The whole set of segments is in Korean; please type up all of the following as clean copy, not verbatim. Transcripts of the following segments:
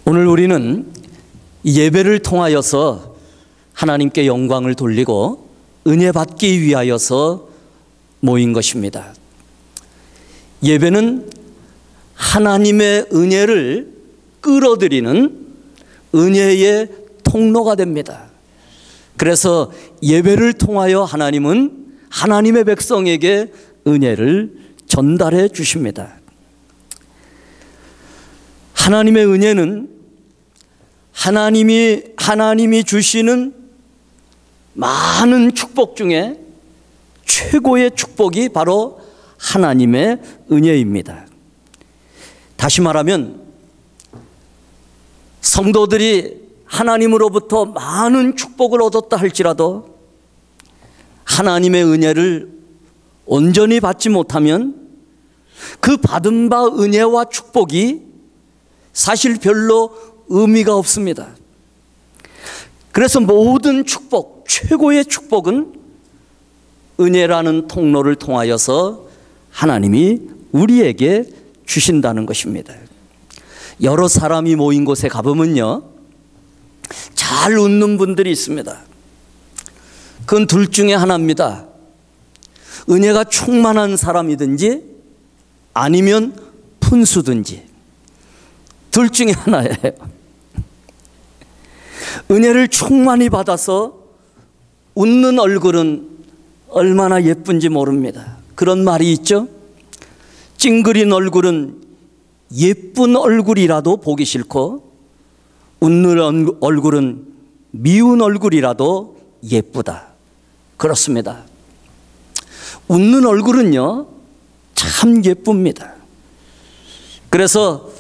오늘 우리는 예배를 통하여서 하나님께 영광을 돌리고 은혜 받기 위하여서 모인 것입니다. 예배는 하나님의 은혜를 끌어들이는 은혜의 통로가 됩니다. 그래서 예배를 통하여 하나님은 하나님의 백성에게 은혜를 전달해 주십니다. 하나님의 은혜는 하나님이 주시는 많은 축복 중에 최고의 축복이 바로 하나님의 은혜입니다. 다시 말하면 성도들이 하나님으로부터 많은 축복을 얻었다 할지라도 하나님의 은혜를 온전히 받지 못하면 그 받은 바 은혜와 축복이 사실 별로 의미가 없습니다. 그래서 모든 축복, 최고의 축복은 은혜라는 통로를 통하여서 하나님이 우리에게 주신다는 것입니다. 여러 사람이 모인 곳에 가보면요, 잘 웃는 분들이 있습니다. 그건 둘 중에 하나입니다. 은혜가 충만한 사람이든지 아니면 푼수든지 둘 중에 하나예요. 은혜를 충만히 받아서 웃는 얼굴은 얼마나 예쁜지 모릅니다. 그런 말이 있죠. 찡그린 얼굴은 예쁜 얼굴이라도 보기 싫고 웃는 얼굴은 미운 얼굴이라도 예쁘다. 그렇습니다. 웃는 얼굴은요 참 예쁩니다. 그래서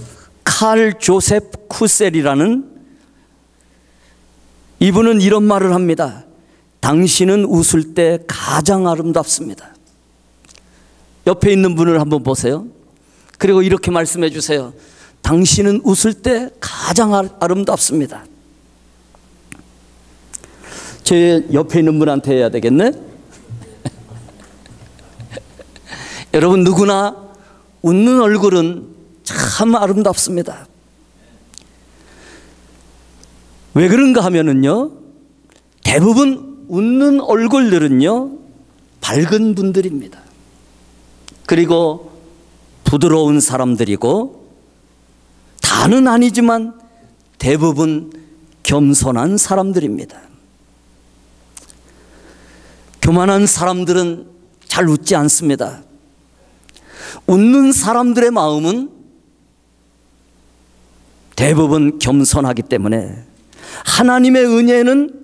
칼 조셉 쿠셀이라는 이분은 이런 말을 합니다. 당신은 웃을 때 가장 아름답습니다. 옆에 있는 분을 한번 보세요. 그리고 이렇게 말씀해 주세요. 당신은 웃을 때 가장 아름답습니다. 제 옆에 있는 분한테 해야 되겠네. 여러분, 누구나 웃는 얼굴은 참 아름답습니다. 왜 그런가 하면은요, 대부분 웃는 얼굴들은요 밝은 분들입니다. 그리고 부드러운 사람들이고, 다는 아니지만 대부분 겸손한 사람들입니다. 교만한 사람들은 잘 웃지 않습니다. 웃는 사람들의 마음은 대부분 겸손하기 때문에 하나님의 은혜는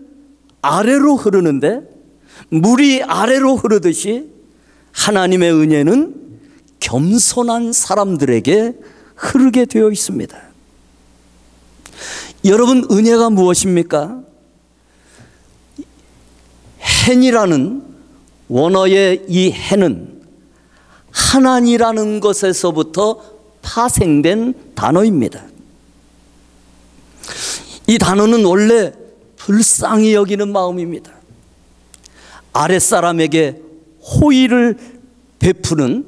아래로 흐르는데 물이 아래로 흐르듯이 하나님의 은혜는 겸손한 사람들에게 흐르게 되어 있습니다. 여러분, 은혜가 무엇입니까? 헨이라는 원어의 이 헨은 하나니라는 것에서부터 파생된 단어입니다. 이 단어는 원래 불쌍히 여기는 마음입니다. 아랫사람에게 호의를 베푸는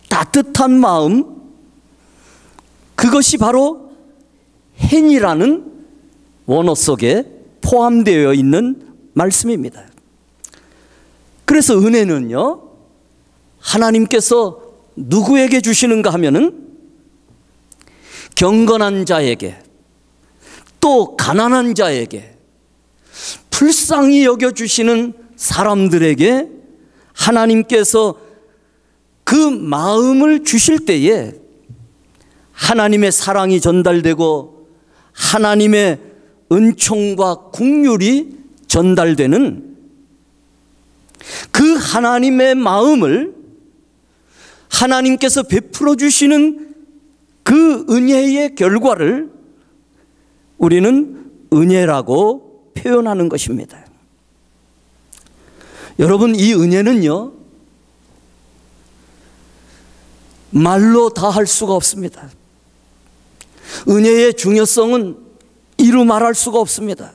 따뜻한 마음, 그것이 바로 헨이라는 원어 속에 포함되어 있는 말씀입니다. 그래서 은혜는요, 하나님께서 누구에게 주시는가 하면은 경건한 자에게, 또 가난한 자에게, 불쌍히 여겨주시는 사람들에게 하나님께서 그 마음을 주실 때에 하나님의 사랑이 전달되고 하나님의 은총과 긍휼이 전달되는 그 하나님의 마음을 하나님께서 베풀어 주시는 그 은혜의 결과를 우리는 은혜라고 표현하는 것입니다. 여러분, 이 은혜는요 말로 다 할 수가 없습니다. 은혜의 중요성은 이루 말할 수가 없습니다.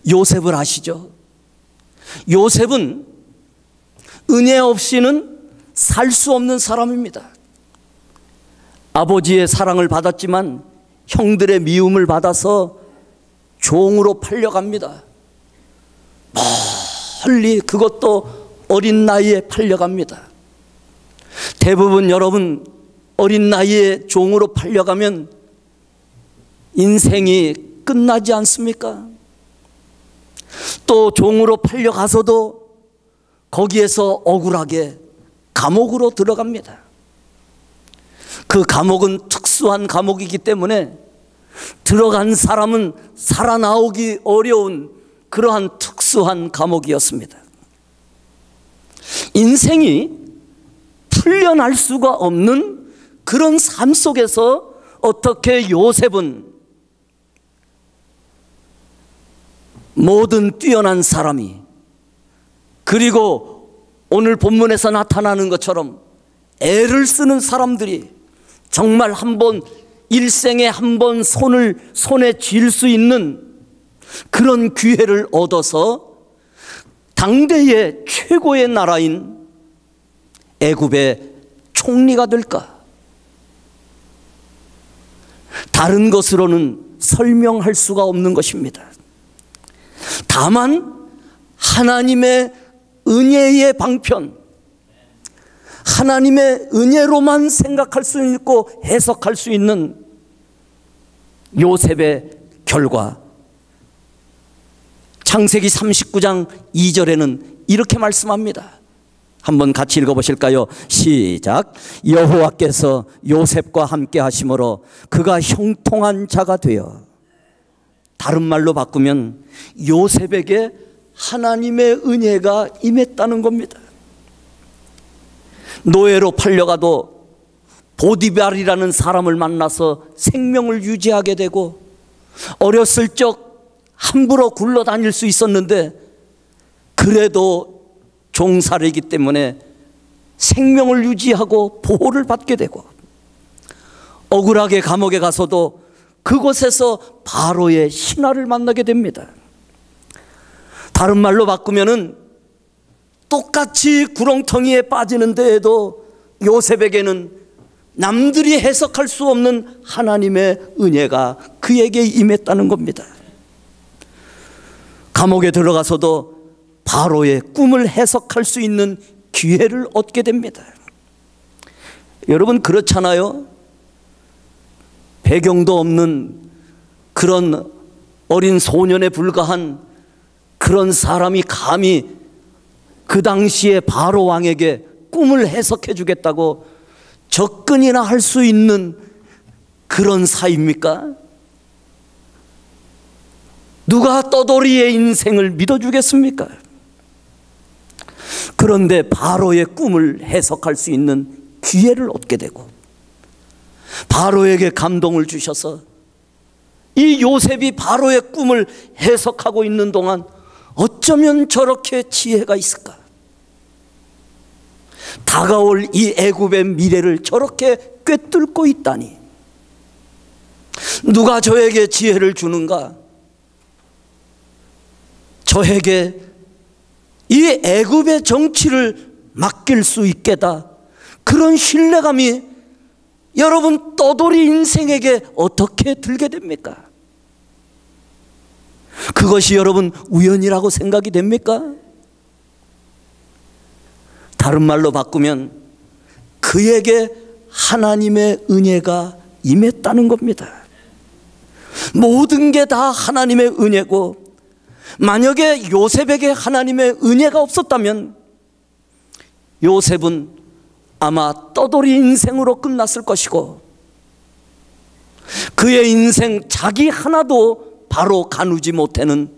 요셉을 아시죠? 요셉은 은혜 없이는 살 수 없는 사람입니다. 아버지의 사랑을 받았지만 형들의 미움을 받아서 종으로 팔려갑니다. 멀리, 그것도 어린 나이에 팔려갑니다. 대부분 여러분 어린 나이에 종으로 팔려가면 인생이 끝나지 않습니까? 또 종으로 팔려가서도 거기에서 억울하게 감옥으로 들어갑니다. 그 감옥은 특수한 감옥이기 때문에 들어간 사람은 살아나오기 어려운 그러한 특수한 감옥이었습니다. 인생이 풀려날 수가 없는 그런 삶 속에서 어떻게 요셉은 모든 뛰어난 사람이, 그리고 오늘 본문에서 나타나는 것처럼 애를 쓰는 사람들이 정말 일생에 한 번 손에 쥘 수 있는 그런 기회를 얻어서 당대의 최고의 나라인 애굽의 총리가 될까? 다른 것으로는 설명할 수가 없는 것입니다. 다만 하나님의 은혜의 방편, 하나님의 은혜로만 생각할 수 있고 해석할 수 있는 요셉의 결과, 창세기 39장 2절에는 이렇게 말씀합니다. 한번 같이 읽어보실까요? 시작. 여호와께서 요셉과 함께 하심으로 그가 형통한 자가 되어. 다른 말로 바꾸면 요셉에게 하나님의 은혜가 임했다는 겁니다. 노예로 팔려가도 보디발이라는 사람을 만나서 생명을 유지하게 되고, 어렸을 적 함부로 굴러다닐 수 있었는데 그래도 종살이기 때문에 생명을 유지하고 보호를 받게 되고, 억울하게 감옥에 가서도 그곳에서 바로의 신하를 만나게 됩니다. 다른 말로 바꾸면은 똑같이 구렁텅이에 빠지는 데에도 요셉에게는 남들이 해석할 수 없는 하나님의 은혜가 그에게 임했다는 겁니다. 감옥에 들어가서도 바로의 꿈을 해석할 수 있는 기회를 얻게 됩니다. 여러분, 그렇잖아요. 배경도 없는 그런 어린 소년에 불과한 그런 사람이 감히 그 당시에 바로 왕에게 꿈을 해석해 주겠다고 접근이나 할 수 있는 그런 사이입니까? 누가 떠돌이의 인생을 믿어주겠습니까? 그런데 바로의 꿈을 해석할 수 있는 기회를 얻게 되고, 바로에게 감동을 주셔서 이 요셉이 바로의 꿈을 해석하고 있는 동안 어쩌면 저렇게 지혜가 있을까? 다가올 이 애굽의 미래를 저렇게 꿰뚫고 있다니, 누가 저에게 지혜를 주는가? 저에게 이 애굽의 정치를 맡길 수 있겠다, 그런 신뢰감이 여러분 떠돌이 인생에게 어떻게 들게 됩니까? 그것이 여러분 우연이라고 생각이 됩니까? 다른 말로 바꾸면 그에게 하나님의 은혜가 임했다는 겁니다. 모든 게 다 하나님의 은혜고, 만약에 요셉에게 하나님의 은혜가 없었다면 요셉은 아마 떠돌이 인생으로 끝났을 것이고, 그의 인생 자기 하나도 바로 가누지 못하는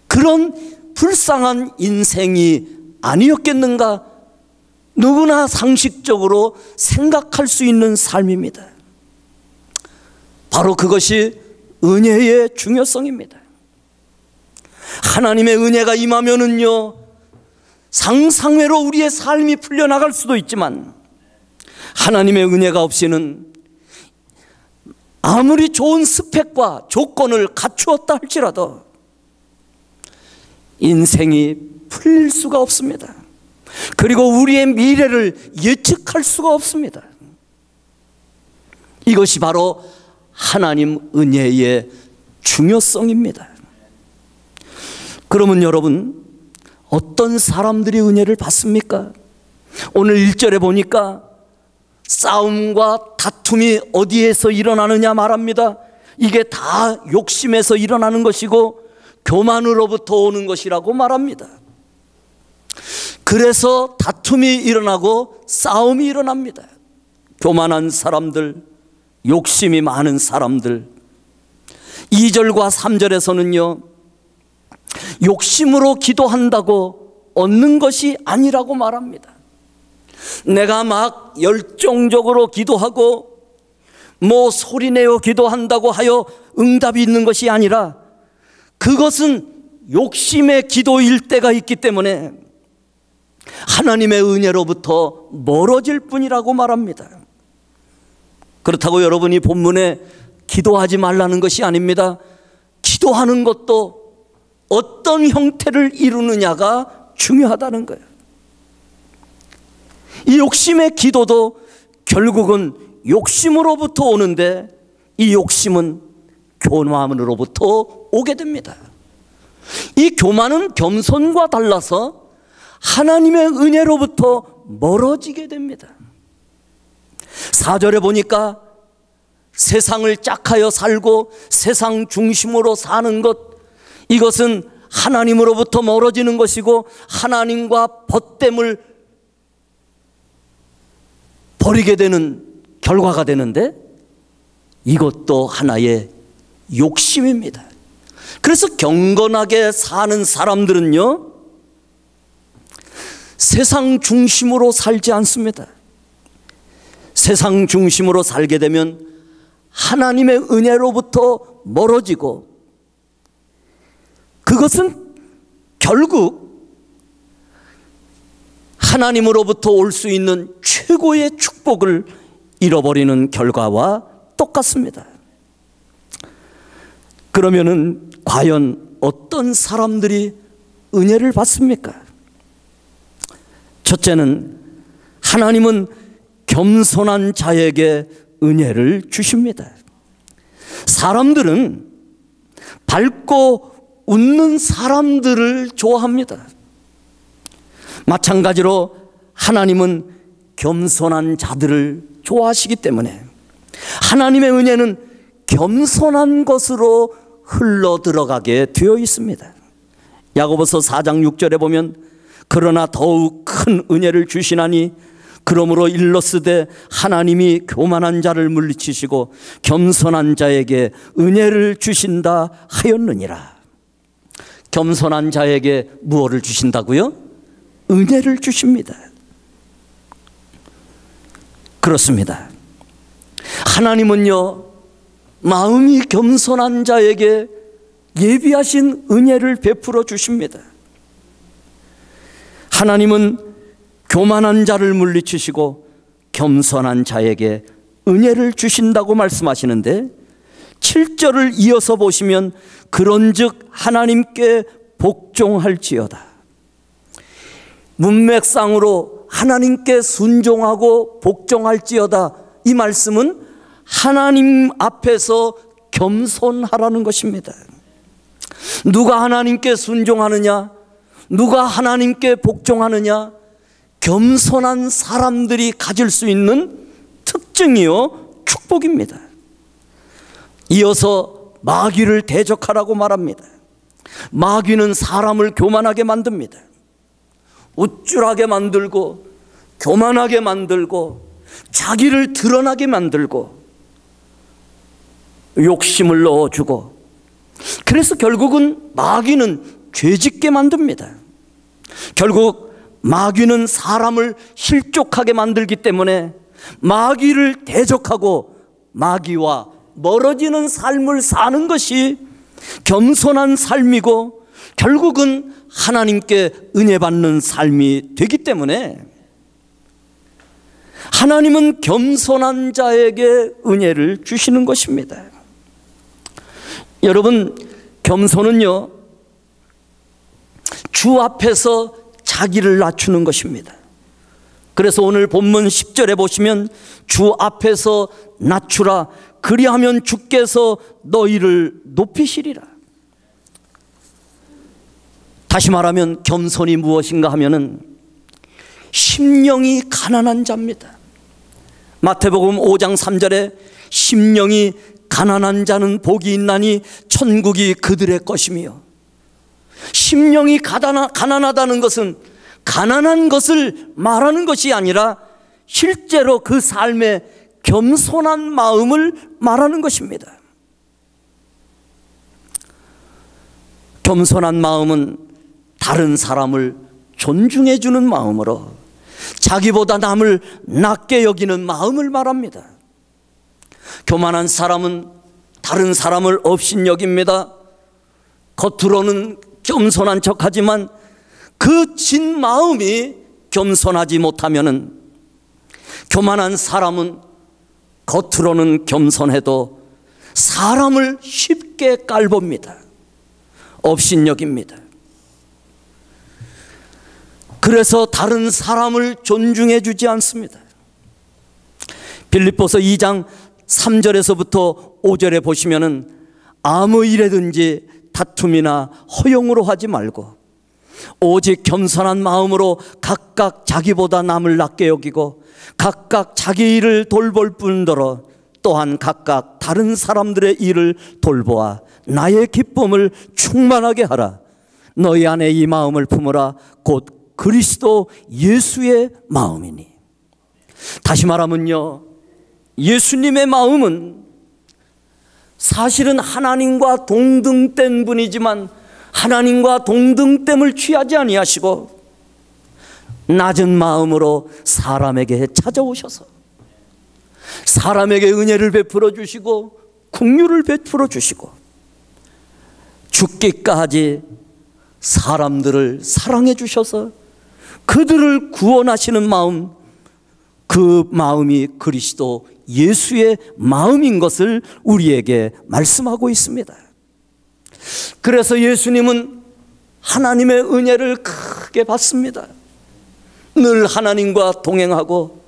그런 불쌍한 인생이 아니었겠는가, 누구나 상식적으로 생각할 수 있는 삶입니다. 바로 그것이 은혜의 중요성입니다. 하나님의 은혜가 임하면은요, 상상외로 우리의 삶이 풀려나갈 수도 있지만, 하나님의 은혜가 없이는 아무리 좋은 스펙과 조건을 갖추었다 할지라도 인생이 풀릴 수가 없습니다. 그리고 우리의 미래를 예측할 수가 없습니다. 이것이 바로 하나님 은혜의 중요성입니다. 그러면 여러분, 어떤 사람들이 은혜를 받습니까? 오늘 1절에 보니까 싸움과 다툼이 어디에서 일어나느냐 말합니다. 이게 다 욕심에서 일어나는 것이고 교만으로부터 오는 것이라고 말합니다. 그래서 다툼이 일어나고 싸움이 일어납니다. 교만한 사람들, 욕심이 많은 사람들. 2절과 3절에서는요, 욕심으로 기도한다고 얻는 것이 아니라고 말합니다. 내가 막 열정적으로 기도하고 소리내어 기도한다고 하여 응답이 있는 것이 아니라 그것은 욕심의 기도일 때가 있기 때문에 하나님의 은혜로부터 멀어질 뿐이라고 말합니다. 그렇다고 여러분이 본문에 기도하지 말라는 것이 아닙니다. 기도하는 것도 어떤 형태를 이루느냐가 중요하다는 거예요. 이 욕심의 기도도 결국은 욕심으로부터 오는데 이 욕심은 교만으로부터 오게 됩니다. 이 교만은 겸손과 달라서 하나님의 은혜로부터 멀어지게 됩니다. 4절에 보니까 세상을 짝하여 살고 세상 중심으로 사는 것, 이것은 하나님으로부터 멀어지는 것이고 하나님과 벗됨을 버리게 되는 결과가 되는데 이것도 하나의 욕심입니다. 그래서 경건하게 사는 사람들은요, 세상 중심으로 살지 않습니다. 세상 중심으로 살게 되면 하나님의 은혜로부터 멀어지고 그것은 결국 하나님으로부터 올 수 있는 최고의 축복을 잃어버리는 결과와 똑같습니다. 그러면은 과연 어떤 사람들이 은혜를 받습니까? 첫째는 하나님은 겸손한 자에게 은혜를 주십니다. 사람들은 밝고 웃는 사람들을 좋아합니다. 마찬가지로 하나님은 겸손한 자들을 좋아하시기 때문에 하나님의 은혜는 겸손한 것으로 흘러 들어가게 되어 있습니다. 야고보서 4장 6절에 보면 그러나 더욱 큰 은혜를 주시나니 그러므로 일러스되 하나님이 교만한 자를 물리치시고 겸손한 자에게 은혜를 주신다 하였느니라. 겸손한 자에게 무엇을 주신다고요? 은혜를 주십니다. 그렇습니다. 하나님은요, 마음이 겸손한 자에게 예비하신 은혜를 베풀어 주십니다. 하나님은 교만한 자를 물리치시고 겸손한 자에게 은혜를 주신다고 말씀하시는데 7절을 이어서 보시면 그런즉 하나님께 복종할지어다. 문맥상으로 하나님께 순종하고 복종할지어다, 이 말씀은 하나님 앞에서 겸손하라는 것입니다. 누가 하나님께 순종하느냐, 누가 하나님께 복종하느냐, 겸손한 사람들이 가질 수 있는 특징이요 축복입니다. 이어서 마귀를 대적하라고 말합니다. 마귀는 사람을 교만하게 만듭니다. 우쭐하게 만들고 교만하게 만들고 자기를 드러나게 만들고 욕심을 넣어주고, 그래서 결국은 마귀는 죄짓게 만듭니다. 결국 마귀는 사람을 실족하게 만들기 때문에 마귀를 대적하고 마귀와 멀어지는 삶을 사는 것이 겸손한 삶이고 결국은 하나님께 은혜 받는 삶이 되기 때문에 하나님은 겸손한 자에게 은혜를 주시는 것입니다. 여러분, 겸손은요, 주 앞에서 자기를 낮추는 것입니다. 그래서 오늘 본문 10절에 보시면 주 앞에서 낮추라, 그리하면 주께서 너희를 높이시리라. 다시 말하면 겸손이 무엇인가 하면은 심령이 가난한 자입니다. 마태복음 5장 3절에 심령이 가난한 자는 복이 있나니 천국이 그들의 것이며, 심령이 가난하다는 것은 가난한 것을 말하는 것이 아니라 실제로 그 삶에 겸손한 마음을 말하는 것입니다. 겸손한 마음은 다른 사람을 존중해 주는 마음으로 자기보다 남을 낮게 여기는 마음을 말합니다. 교만한 사람은 다른 사람을 업신여깁니다. 겉으로는 겸손한 척하지만 그 진 마음이 겸손하지 못하면은, 교만한 사람은 겉으로는 겸손해도 사람을 쉽게 깔봅니다. 업신여깁니다. 그래서 다른 사람을 존중해 주지 않습니다. 빌립보서 2장 3절에서부터 5절에 보시면은 아무 일에든지 다툼이나 허용으로 하지 말고 오직 겸손한 마음으로 각각 자기보다 남을 낮게 여기고 각각 자기 일을 돌볼 뿐더러 또한 각각 다른 사람들의 일을 돌보아 나의 기쁨을 충만하게 하라. 너희 안에 이 마음을 품으라. 곧 그리스도 예수의 마음이니. 다시 말하면요, 예수님의 마음은 사실은 하나님과 동등된 분이지만 하나님과 동등됨을 취하지 아니하시고 낮은 마음으로 사람에게 찾아오셔서 사람에게 은혜를 베풀어 주시고 긍휼을 베풀어 주시고 죽기까지 사람들을 사랑해 주셔서 그들을 구원하시는 마음, 그 마음이 그리스도 예수의 마음인 것을 우리에게 말씀하고 있습니다. 그래서 예수님은 하나님의 은혜를 크게 받습니다. 늘 하나님과 동행하고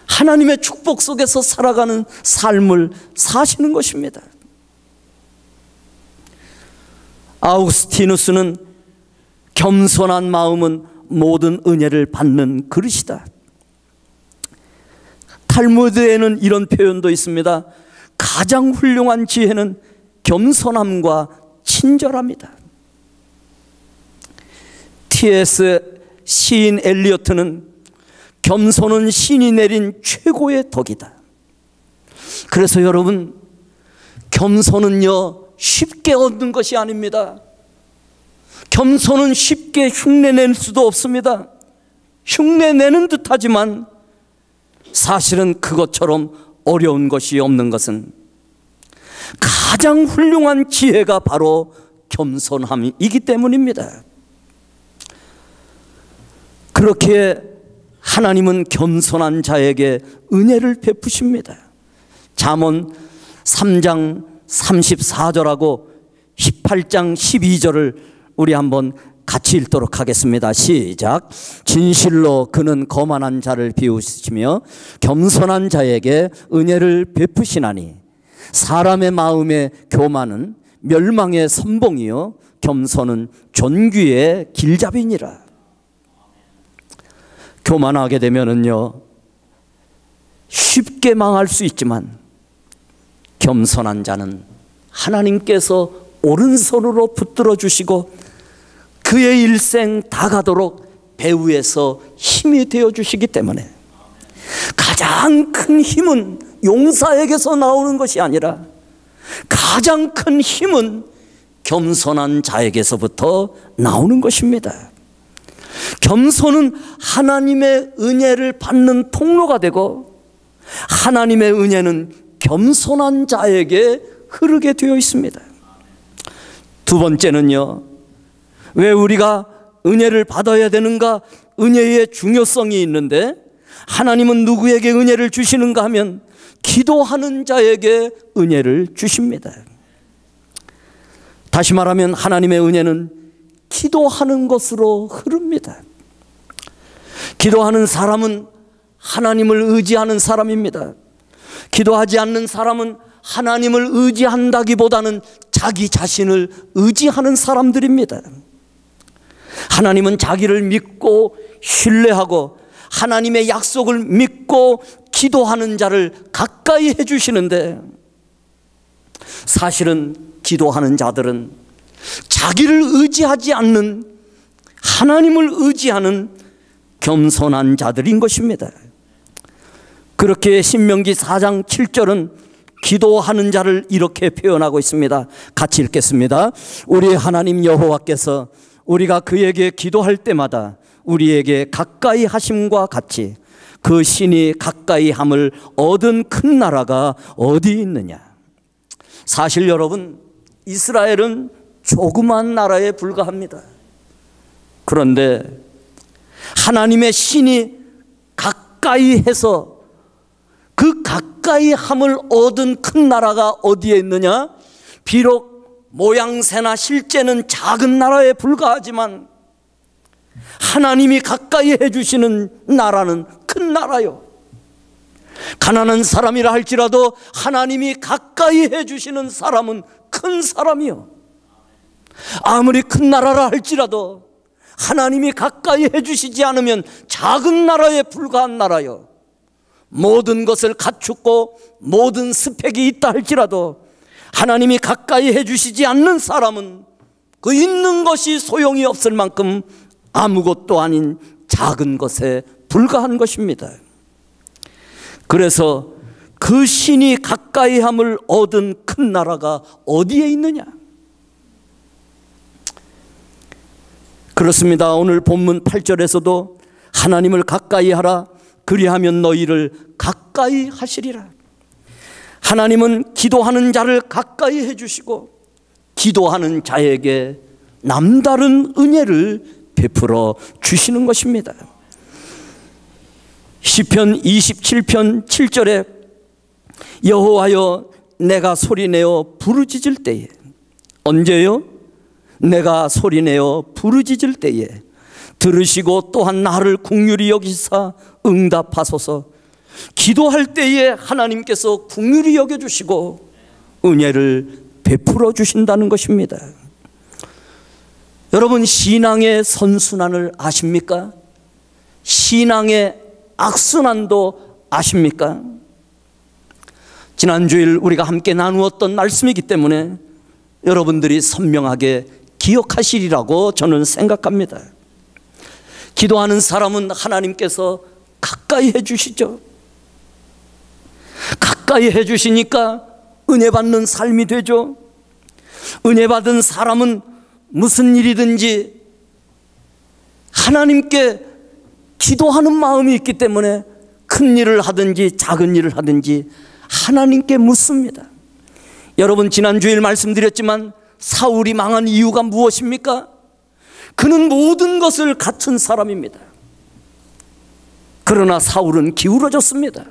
하나님의 축복 속에서 살아가는 삶을 사시는 것입니다. 아우구스티누스는 겸손한 마음은 모든 은혜를 받는 그릇이다. 탈무드에는 이런 표현도 있습니다. 가장 훌륭한 지혜는 겸손함과 친절합니다. T.S. 시인 엘리어트는 겸손은 신이 내린 최고의 덕이다. 그래서 여러분, 겸손은요 쉽게 얻는 것이 아닙니다. 겸손은 쉽게 흉내낼 수도 없습니다. 흉내내는 듯하지만 사실은 그것처럼 어려운 것이 없는 것은 가장 훌륭한 지혜가 바로 겸손함이기 때문입니다. 그렇게 하나님은 겸손한 자에게 은혜를 베푸십니다. 잠언 3장 34절하고 18장 12절을 우리 한번 같이 읽도록 하겠습니다. 시작. 진실로 그는 거만한 자를 비우시며 겸손한 자에게 은혜를 베푸시나니 사람의 마음의 교만은 멸망의 선봉이요 겸손은 존귀의 길잡이니라. 교만하게 되면은요 쉽게 망할 수 있지만 겸손한 자는 하나님께서 오른손으로 붙들어 주시고 그의 일생 다 가도록 배후에서 힘이 되어 주시기 때문에 가장 큰 힘은 용사에게서 나오는 것이 아니라 가장 큰 힘은 겸손한 자에게서부터 나오는 것입니다. 겸손은 하나님의 은혜를 받는 통로가 되고 하나님의 은혜는 겸손한 자에게 흐르게 되어 있습니다. 두 번째는요, 왜 우리가 은혜를 받아야 되는가? 은혜의 중요성이 있는데 하나님은 누구에게 은혜를 주시는가 하면 기도하는 자에게 은혜를 주십니다. 다시 말하면 하나님의 은혜는 기도하는 것으로 흐릅니다. 기도하는 사람은 하나님을 의지하는 사람입니다. 기도하지 않는 사람은 하나님을 의지한다기보다는 자기 자신을 의지하는 사람들입니다. 하나님은 자기를 믿고 신뢰하고 하나님의 약속을 믿고 기도하는 자를 가까이 해주시는데, 사실은 기도하는 자들은 자기를 의지하지 않는 하나님을 의지하는 겸손한 자들인 것입니다. 그렇게 신명기 4장 7절은 기도하는 자를 이렇게 표현하고 있습니다. 같이 읽겠습니다. 우리 하나님 여호와께서 우리가 그에게 기도할 때마다 우리에게 가까이 하심과 같이 그 신이 가까이 함을 얻은 큰 나라가 어디 있느냐. 사실 여러분, 이스라엘은 조그만 나라에 불과합니다. 그런데 하나님의 신이 가까이 해서 그 가까이 함을 얻은 큰 나라가 어디에 있느냐? 비록 모양새나 실제는 작은 나라에 불과하지만 하나님이 가까이 해주시는 나라는 큰 나라요. 가난한 사람이라 할지라도 하나님이 가까이 해주시는 사람은 큰 사람이요. 아무리 큰 나라라 할지라도 하나님이 가까이 해주시지 않으면 작은 나라에 불과한 나라요. 모든 것을 갖추고 모든 스펙이 있다 할지라도 하나님이 가까이 해주시지 않는 사람은 그 있는 것이 소용이 없을 만큼 아무것도 아닌 작은 것에 불과한 것입니다. 그래서 그 신이 가까이 함을 얻은 큰 나라가 어디에 있느냐? 그렇습니다. 오늘 본문 8절에서도 하나님을 가까이 하라, 그리하면 너희를 가까이 하시리라. 하나님은 기도하는 자를 가까이 해주시고 기도하는 자에게 남다른 은혜를 베풀어 주시는 것입니다. 시편 27편 7절에 여호와여 내가 소리내어 부르짖을 때에, 언제요? 내가 소리내어 부르짖을 때에 들으시고 또한 나를 긍휼히 여기사 응답하소서. 기도할 때에 하나님께서 긍휼히 여겨주시고 은혜를 베풀어 주신다는 것입니다. 여러분, 신앙의 선순환을 아십니까? 신앙의 악순환도 아십니까? 지난주일 우리가 함께 나누었던 말씀이기 때문에 여러분들이 선명하게 기억하시리라고 저는 생각합니다. 기도하는 사람은 하나님께서 가까이 해주시죠. 가까이 해주시니까 은혜 받는 삶이 되죠. 은혜 받은 사람은 무슨 일이든지 하나님께 기도하는 마음이 있기 때문에 큰 일을 하든지 작은 일을 하든지 하나님께 묻습니다. 여러분, 지난주일 말씀드렸지만 사울이 망한 이유가 무엇입니까? 그는 모든 것을 갖춘 사람입니다. 그러나 사울은 기울어졌습니다.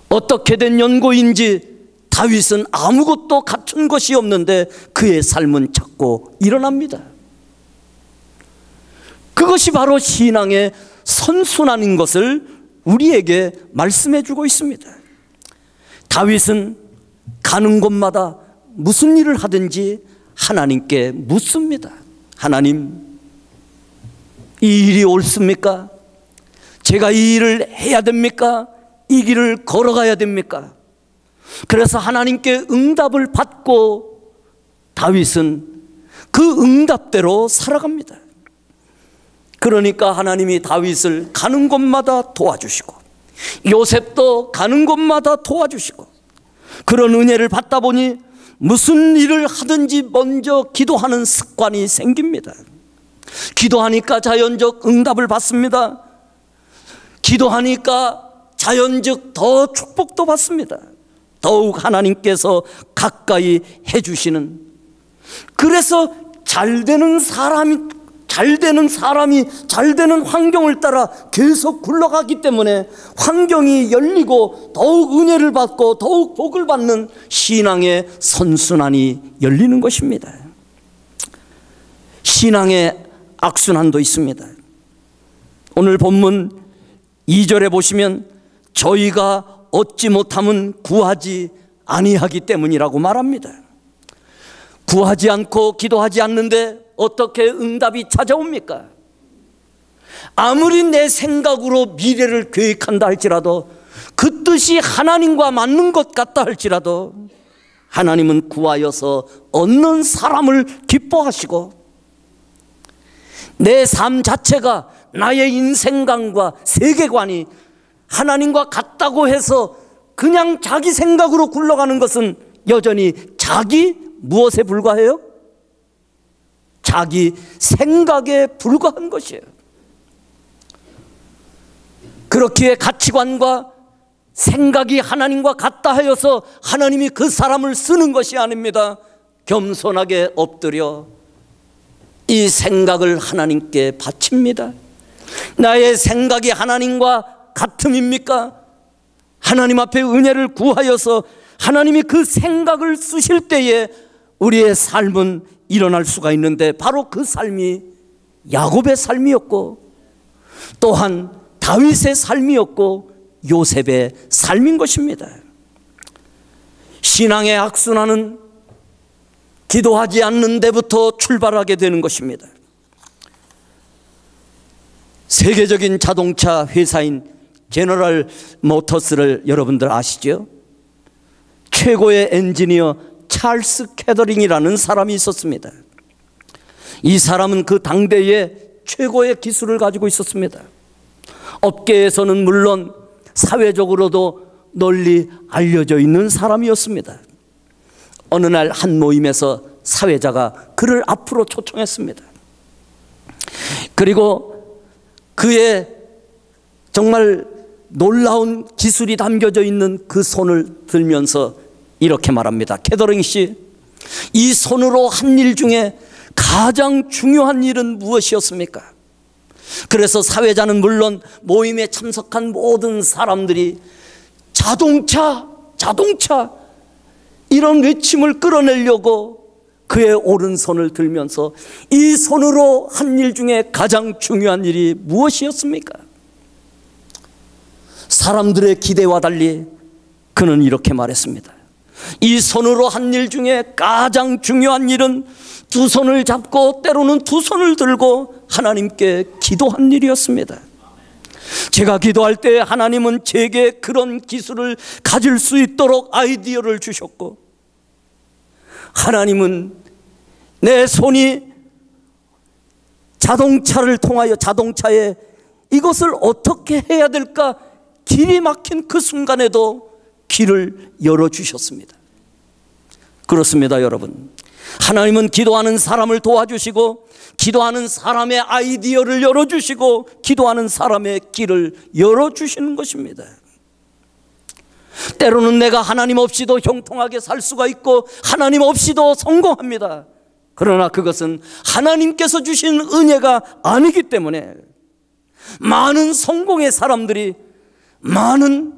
어떻게 된 연고인지 다윗은 아무것도 갖춘 것이 없는데 그의 삶은 자꾸 일어납니다. 그것이 바로 신앙의 선순환인 것을 우리에게 말씀해 주고 있습니다. 다윗은 가는 곳마다 무슨 일을 하든지 하나님께 묻습니다. 하나님, 이 일이 옳습니까? 제가 이 일을 해야 됩니까? 이 길을 걸어가야 됩니까? 그래서 하나님께 응답을 받고 다윗은 그 응답대로 살아갑니다. 그러니까 하나님이 다윗을 가는 곳마다 도와주시고 요셉도 가는 곳마다 도와주시고, 그런 은혜를 받다 보니 무슨 일을 하든지 먼저 기도하는 습관이 생깁니다. 기도하니까 자연적 응답을 받습니다. 기도하니까 자연적 더 축복도 받습니다. 더욱 하나님께서 가까이 해주시는, 그래서 잘 되는 사람이 잘 되는 환경을 따라 계속 굴러가기 때문에 환경이 열리고 더욱 은혜를 받고 더욱 복을 받는 신앙의 선순환이 열리는 것입니다. 신앙의 악순환도 있습니다. 오늘 본문 2절에 보시면 저희가 얻지 못함은 구하지 아니하기 때문이라고 말합니다. 구하지 않고 기도하지 않는데 어떻게 응답이 찾아옵니까? 아무리 내 생각으로 미래를 계획한다 할지라도, 그 뜻이 하나님과 맞는 것 같다 할지라도, 하나님은 구하여서 얻는 사람을 기뻐하시고, 내 삶 자체가, 나의 인생관과 세계관이 하나님과 같다고 해서 그냥 자기 생각으로 굴러가는 것은 여전히 자기 무엇에 불과해요? 자기 생각에 불과한 것이에요. 그렇기에 가치관과 생각이 하나님과 같다 하여서 하나님이 그 사람을 쓰는 것이 아닙니다. 겸손하게 엎드려 이 생각을 하나님께 바칩니다. 나의 생각이 하나님과 같음입니까? 하나님 앞에 은혜를 구하여서 하나님이 그 생각을 쓰실 때에 우리의 삶은 일어날 수가 있는데, 바로 그 삶이 야곱의 삶이었고, 또한 다윗의 삶이었고, 요셉의 삶인 것입니다. 신앙의 악순환은 기도하지 않는 데부터 출발하게 되는 것입니다. 세계적인 자동차 회사인 제너럴 모터스를 여러분들 아시죠? 최고의 엔지니어 찰스 캐더링이라는 사람이 있었습니다. 이 사람은 그 당대에 최고의 기술을 가지고 있었습니다. 업계에서는 물론 사회적으로도 널리 알려져 있는 사람이었습니다. 어느 날 한 모임에서 사회자가 그를 앞으로 초청했습니다. 그리고 그의 정말 놀라운 기술이 담겨져 있는 그 손을 들면서 이렇게 말합니다. 캐더링 씨, 이 손으로 한 일 중에 가장 중요한 일은 무엇이었습니까? 그래서 사회자는 물론 모임에 참석한 모든 사람들이 자동차 이런 외침을 끌어내려고 그의 오른손을 들면서 이 손으로 한 일 중에 가장 중요한 일이 무엇이었습니까? 사람들의 기대와 달리 그는 이렇게 말했습니다. 이 손으로 한 일 중에 가장 중요한 일은 두 손을 잡고 때로는 두 손을 들고 하나님께 기도한 일이었습니다. 제가 기도할 때 하나님은 제게 그런 기술을 가질 수 있도록 아이디어를 주셨고, 하나님은 내 손이 자동차를 통하여 자동차에 이것을 어떻게 해야 될까 길이 막힌 그 순간에도 길을 열어주셨습니다. 그렇습니다, 여러분. 하나님은 기도하는 사람을 도와주시고, 기도하는 사람의 아이디어를 열어주시고, 기도하는 사람의 길을 열어주시는 것입니다. 때로는 내가 하나님 없이도 형통하게 살 수가 있고 하나님 없이도 성공합니다. 그러나 그것은 하나님께서 주신 은혜가 아니기 때문에 많은 성공의 사람들이, 많은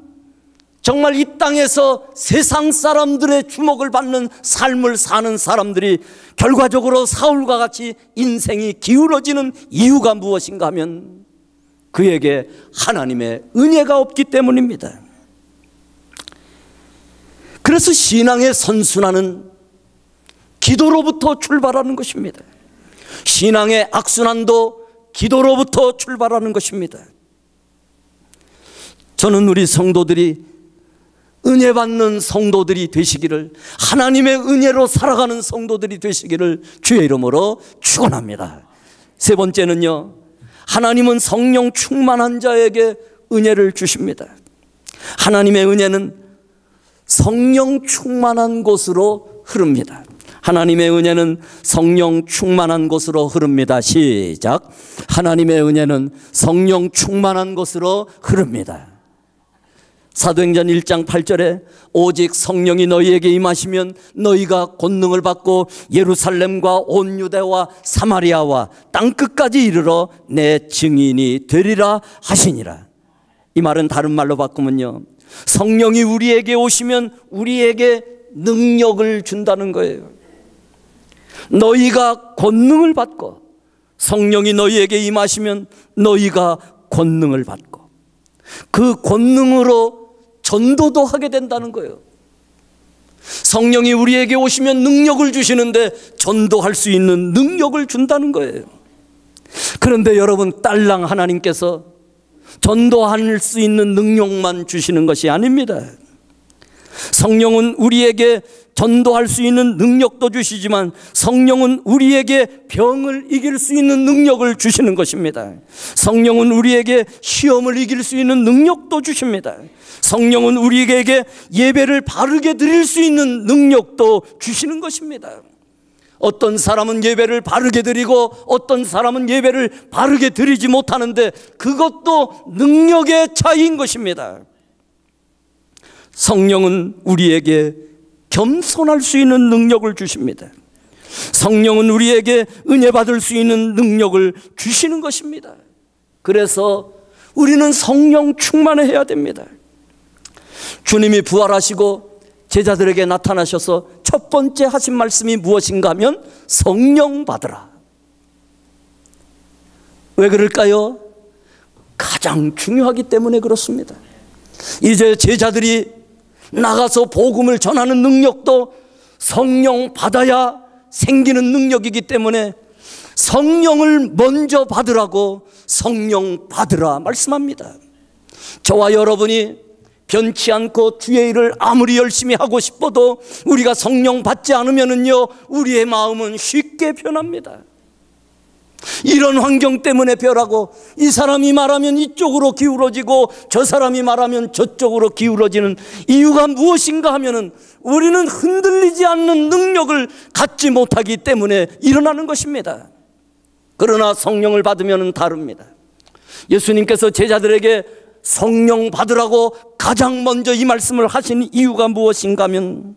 정말 이 땅에서 세상 사람들의 주목을 받는 삶을 사는 사람들이 결과적으로 사울과 같이 인생이 기울어지는 이유가 무엇인가 하면 그에게 하나님의 은혜가 없기 때문입니다. 그래서 신앙의 선순환은 기도로부터 출발하는 것입니다. 신앙의 악순환도 기도로부터 출발하는 것입니다. 저는 우리 성도들이 은혜 받는 성도들이 되시기를, 하나님의 은혜로 살아가는 성도들이 되시기를 주의 이름으로 축원합니다. 세 번째는요, 하나님은 성령 충만한 자에게 은혜를 주십니다. 하나님의 은혜는 성령 충만한 곳으로 흐릅니다. 하나님의 은혜는 성령 충만한 곳으로 흐릅니다. 시작. 하나님의 은혜는 성령 충만한 곳으로 흐릅니다. 사도행전 1장 8절에 오직 성령이 너희에게 임하시면 너희가 권능을 받고 예루살렘과 온 유대와 사마리아와 땅끝까지 이르러 내 증인이 되리라 하시니라. 이 말은 다른 말로 바꾸면요, 성령이 우리에게 오시면 우리에게 능력을 준다는 거예요. 너희가 권능을 받고 성령이 너희에게 임하시면 너희가 권능을 받고 그 권능으로 전도도 하게 된다는 거예요. 성령이 우리에게 오시면 능력을 주시는데 전도할 수 있는 능력을 준다는 거예요. 그런데 여러분, 딸랑 하나님께서 전도할 수 있는 능력만 주시는 것이 아닙니다. 성령은 우리에게 전도할 수 있는 능력도 주시지만 성령은 우리에게 병을 이길 수 있는 능력을 주시는 것입니다. 성령은 우리에게 시험을 이길 수 있는 능력도 주십니다. 성령은 우리에게 예배를 바르게 드릴 수 있는 능력도 주시는 것입니다. 어떤 사람은 예배를 바르게 드리고 어떤 사람은 예배를 바르게 드리지 못하는데 그것도 능력의 차이인 것입니다. 성령은 우리에게 겸손할 수 있는 능력을 주십니다. 성령은 우리에게 은혜 받을 수 있는 능력을 주시는 것입니다. 그래서 우리는 성령 충만해야 됩니다. 주님이 부활하시고 제자들에게 나타나셔서 첫 번째 하신 말씀이 무엇인가 하면 성령 받으라. 왜 그럴까요? 가장 중요하기 때문에 그렇습니다. 이제 제자들이 나가서 복음을 전하는 능력도 성령 받아야 생기는 능력이기 때문에 성령을 먼저 받으라고 성령 받으라 말씀합니다. 저와 여러분이 변치 않고 주의 일을 아무리 열심히 하고 싶어도 우리가 성령 받지 않으면요, 우리의 마음은 쉽게 변합니다. 이런 환경 때문에 변하고, 이 사람이 말하면 이쪽으로 기울어지고 저 사람이 말하면 저쪽으로 기울어지는 이유가 무엇인가 하면은 우리는 흔들리지 않는 능력을 갖지 못하기 때문에 일어나는 것입니다. 그러나 성령을 받으면 다릅니다. 예수님께서 제자들에게 성령 받으라고 가장 먼저 이 말씀을 하신 이유가 무엇인가 하면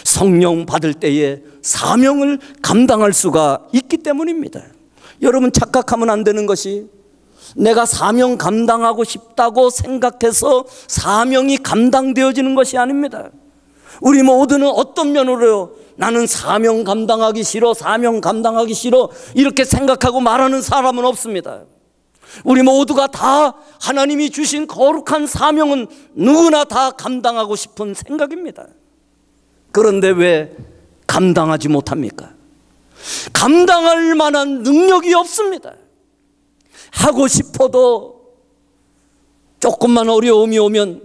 성령 받을 때에 사명을 감당할 수가 있기 때문입니다. 여러분, 착각하면 안 되는 것이 내가 사명 감당하고 싶다고 생각해서 사명이 감당되어지는 것이 아닙니다. 우리 모두는 어떤 면으로요, 나는 사명 감당하기 싫어, 사명 감당하기 싫어 이렇게 생각하고 말하는 사람은 없습니다. 우리 모두가 다 하나님이 주신 거룩한 사명은 누구나 다 감당하고 싶은 생각입니다. 그런데 왜 감당하지 못합니까? 감당할 만한 능력이 없습니다. 하고 싶어도 조금만 어려움이 오면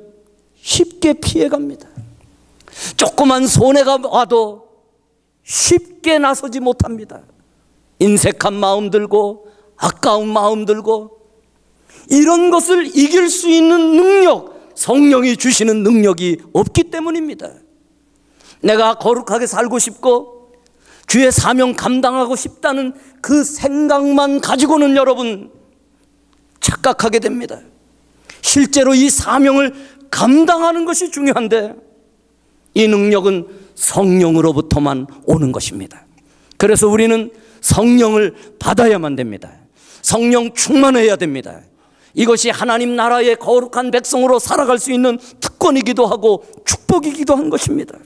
쉽게 피해갑니다. 조그만 손해가 와도 쉽게 나서지 못합니다. 인색한 마음 들고 아까운 마음 들고, 이런 것을 이길 수 있는 능력, 성령이 주시는 능력이 없기 때문입니다. 내가 거룩하게 살고 싶고 주의 사명 감당하고 싶다는 그 생각만 가지고는 여러분 착각하게 됩니다. 실제로 이 사명을 감당하는 것이 중요한데 이 능력은 성령으로부터만 오는 것입니다. 그래서 우리는 성령을 받아야만 됩니다. 성령 충만해야 됩니다. 이것이 하나님 나라의 거룩한 백성으로 살아갈 수 있는 특권이기도 하고 축복이기도 한 것입니다.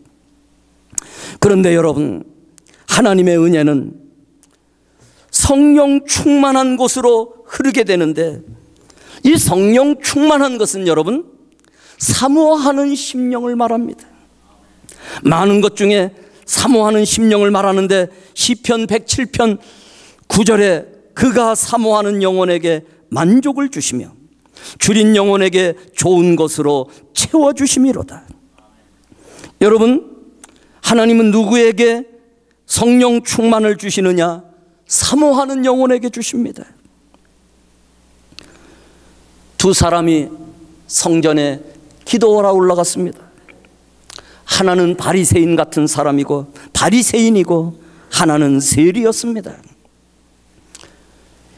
그런데 여러분, 하나님의 은혜는 성령 충만한 곳으로 흐르게 되는데, 이 성령 충만한 것은 여러분 사모하는 심령을 말합니다. 많은 것 중에 사모하는 심령을 말하는데 시편 107편 9절에 그가 사모하는 영혼에게 만족을 주시며 줄인 영혼에게 좋은 것으로 채워주심이로다. 여러분, 하나님은 누구에게 성령 충만을 주시느냐? 사모하는 영혼에게 주십니다. 두 사람이 성전에 기도하러 올라갔습니다. 하나는 바리새인 같은 사람이고 바리새인이고 하나는 세리였습니다.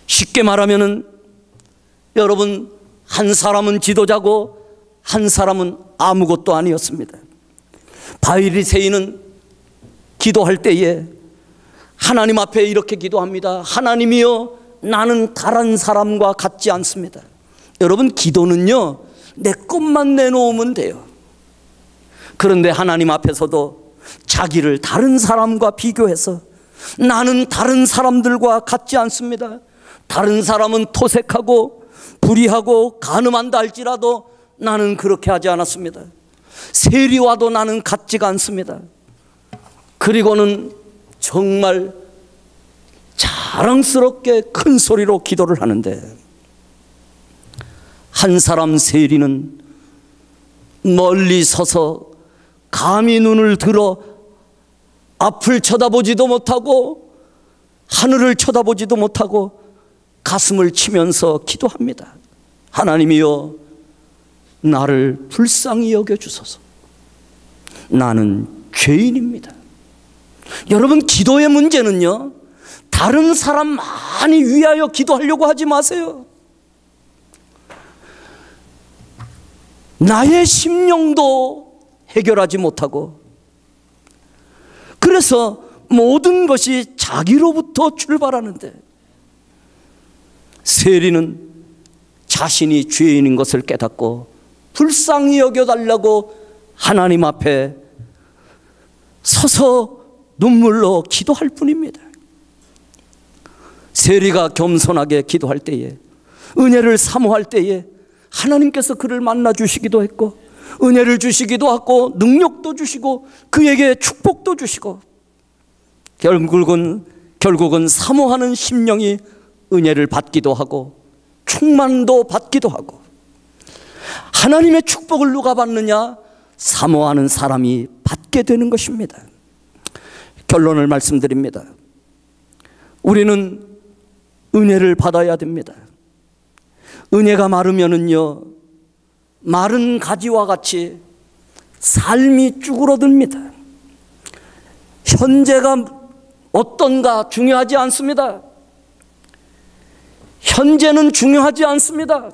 쉽게 말하면은 여러분, 한 사람은 지도자고 한 사람은 아무것도 아니었습니다. 바리새인은 기도할 때에 하나님 앞에 이렇게 기도합니다. 하나님이여, 나는 다른 사람과 같지 않습니다. 여러분, 기도는요 내 것만 내놓으면 돼요. 그런데 하나님 앞에서도 자기를 다른 사람과 비교해서 나는 다른 사람들과 같지 않습니다. 다른 사람은 토색하고 불의하고 간음한다 할지라도 나는 그렇게 하지 않았습니다. 세리와도 나는 같지가 않습니다. 그리고는 정말 자랑스럽게 큰 소리로 기도를 하는데, 한 사람 세리는 멀리 서서 감히 눈을 들어 앞을 쳐다보지도 못하고 하늘을 쳐다보지도 못하고 가슴을 치면서 기도합니다. 하나님이여, 나를 불쌍히 여겨주소서. 나는 죄인입니다. 여러분, 기도의 문제는요, 다른 사람 많이 위하여 기도하려고 하지 마세요. 나의 심령도 해결하지 못하고, 그래서 모든 것이 자기로부터 출발하는데, 세리는 자신이 죄인인 것을 깨닫고 불쌍히 여겨달라고 하나님 앞에 서서 눈물로 기도할 뿐입니다. 세리가 겸손하게 기도할 때에, 은혜를 사모할 때에 하나님께서 그를 만나 주시기도 했고, 은혜를 주시기도 하고, 능력도 주시고, 그에게 축복도 주시고, 결국은 사모하는 심령이 은혜를 받기도 하고 충만도 받기도 하고. 하나님의 축복을 누가 받느냐? 사모하는 사람이 받게 되는 것입니다. 결론을 말씀드립니다. 우리는 은혜를 받아야 됩니다. 은혜가 마르면은요, 마른 가지와 같이 삶이 쭈그러듭니다. 현재가 어떤가 중요하지 않습니다. 현재는 중요하지 않습니다.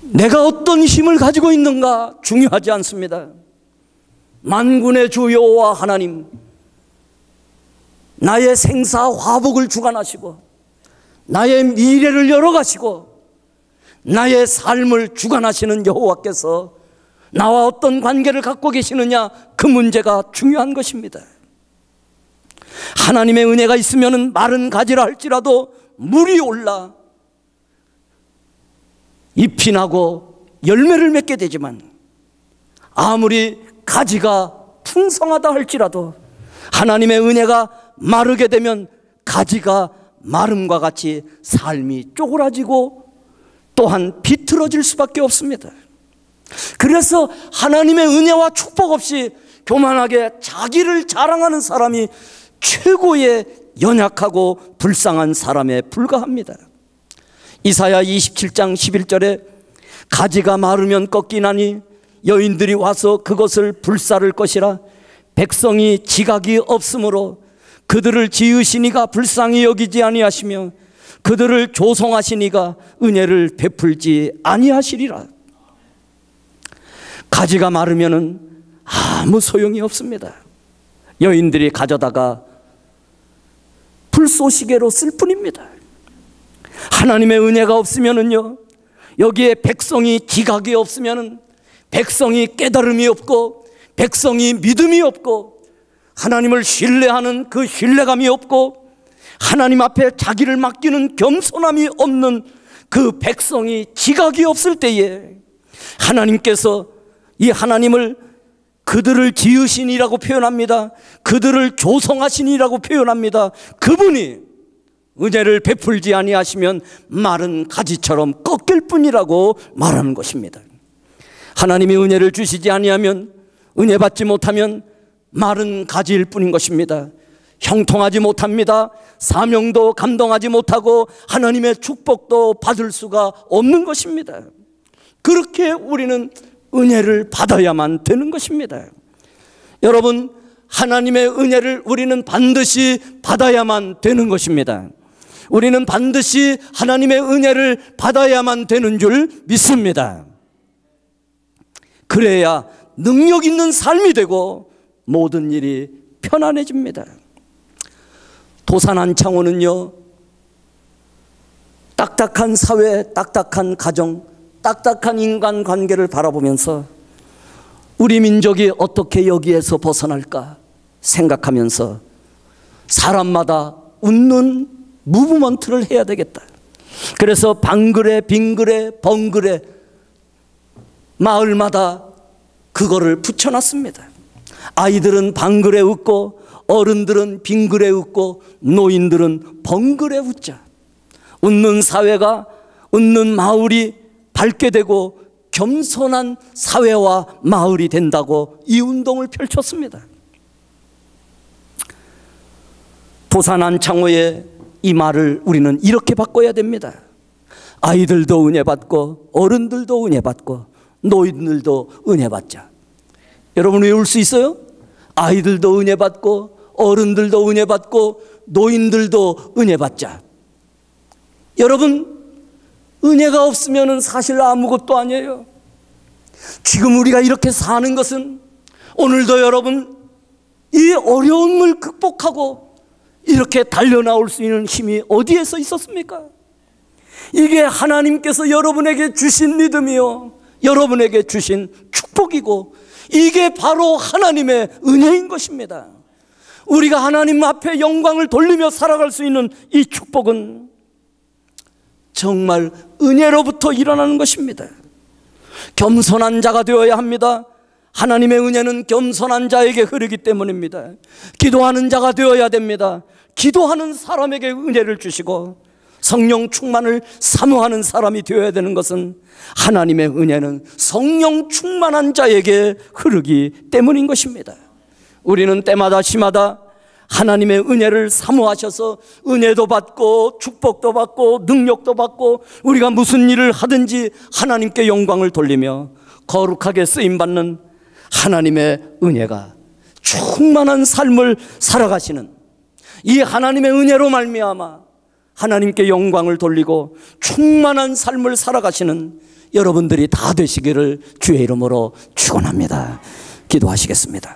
내가 어떤 힘을 가지고 있는가 중요하지 않습니다. 만군의 주 여호와 하나님, 나의 생사 화복을 주관하시고 나의 미래를 열어가시고 나의 삶을 주관하시는 여호와께서 나와 어떤 관계를 갖고 계시느냐, 그 문제가 중요한 것입니다. 하나님의 은혜가 있으면 마른 가지라 할지라도 물이 올라 잎이 나고 열매를 맺게 되지만, 아무리 가지가 풍성하다 할지라도 하나님의 은혜가 마르게 되면 가지가 마름과 같이 삶이 쪼그라지고 또한 비틀어질 수밖에 없습니다. 그래서 하나님의 은혜와 축복 없이 교만하게 자기를 자랑하는 사람이 최고의 연약하고 불쌍한 사람에 불과합니다. 이사야 27장 11절에 가지가 마르면 꺾이나니 여인들이 와서 그것을 불사를 것이라. 백성이 지각이 없으므로 그들을 지으시니가 불쌍히 여기지 아니하시며 그들을 조성하시니가 은혜를 베풀지 아니하시리라. 가지가 마르면은 아무 소용이 없습니다. 여인들이 가져다가 불쏘시개로 쓸 뿐입니다. 하나님의 은혜가 없으면은요, 여기에 백성이 지각이 없으면은 백성이 깨달음이 없고 백성이 믿음이 없고 하나님을 신뢰하는 그 신뢰감이 없고 하나님 앞에 자기를 맡기는 겸손함이 없는 그 백성이 지각이 없을 때에 하나님께서 이 하나님을 그들을 지으시니라고 표현합니다. 그들을 조성하시니라고 표현합니다. 그분이 은혜를 베풀지 아니하시면 마른 가지처럼 꺾일 뿐이라고 말하는 것입니다. 하나님이 은혜를 주시지 아니하면, 은혜 받지 못하면 마른 가지일 뿐인 것입니다. 형통하지 못합니다. 사명도 감당하지 못하고 하나님의 축복도 받을 수가 없는 것입니다. 그렇게 우리는 은혜를 받아야만 되는 것입니다. 여러분, 하나님의 은혜를 우리는 반드시 받아야만 되는 것입니다. 우리는 반드시 하나님의 은혜를 받아야만 되는 줄 믿습니다. 그래야 능력 있는 삶이 되고 모든 일이 편안해집니다. 도산 안창호는요, 딱딱한 사회, 딱딱한 가정, 딱딱한 인간관계를 바라보면서 우리 민족이 어떻게 여기에서 벗어날까 생각하면서 사람마다 웃는 무브먼트를 해야 되겠다. 그래서 방글에 빙글에 벙글에 마을마다 그거를 붙여놨습니다. 아이들은 방글에 웃고 어른들은 빙글에 웃고 노인들은 벙글에 웃자. 웃는 사회가, 웃는 마을이 밝게 되고 겸손한 사회와 마을이 된다고 이 운동을 펼쳤습니다. 부산 안창호의 이 말을 우리는 이렇게 바꿔야 됩니다. 아이들도 은혜 받고 어른들도 은혜 받고 노인들도 은혜 받자. 여러분 외울 수 있어요? 아이들도 은혜 받고 어른들도 은혜 받고 노인들도 은혜 받자. 여러분, 은혜가 없으면 사실 아무것도 아니에요. 지금 우리가 이렇게 사는 것은 오늘도 여러분 이 어려움을 극복하고 이렇게 달려나올 수 있는 힘이 어디에서 있었습니까? 이게 하나님께서 여러분에게 주신 믿음이요, 여러분에게 주신 축복이고, 이게 바로 하나님의 은혜인 것입니다. 우리가 하나님 앞에 영광을 돌리며 살아갈 수 있는 이 축복은 정말 은혜로부터 일어나는 것입니다. 겸손한 자가 되어야 합니다. 하나님의 은혜는 겸손한 자에게 흐르기 때문입니다. 기도하는 자가 되어야 됩니다. 기도하는 사람에게 은혜를 주시고 성령 충만을 사모하는 사람이 되어야 되는 것은 하나님의 은혜는 성령 충만한 자에게 흐르기 때문인 것입니다. 우리는 때마다 시마다 하나님의 은혜를 사모하셔서 은혜도 받고 축복도 받고 능력도 받고 우리가 무슨 일을 하든지 하나님께 영광을 돌리며 거룩하게 쓰임받는 하나님의 은혜가 충만한 삶을 살아가시는 이 하나님의 은혜로 말미암아 하나님께 영광을 돌리고 충만한 삶을 살아가시는 여러분들이 다 되시기를 주의 이름으로 축원합니다. 기도하시겠습니다.